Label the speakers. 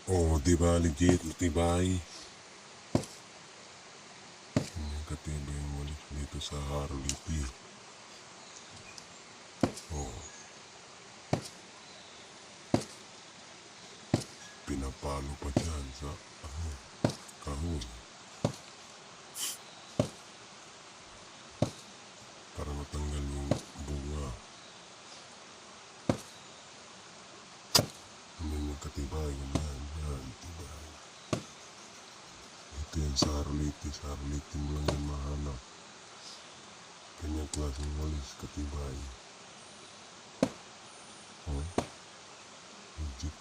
Speaker 1: Oh, di ba legit, matibay. May katibay yung walis dito sa Harley. Oh, pinapalo pa dyan sa kahoy. Para matanggal yung bunga. May katibay, ganyan, yan, tibay. Ito yan sa Harley, mo lang yan mahanap. Kanyang klaseng walis, katibay. Oh, legit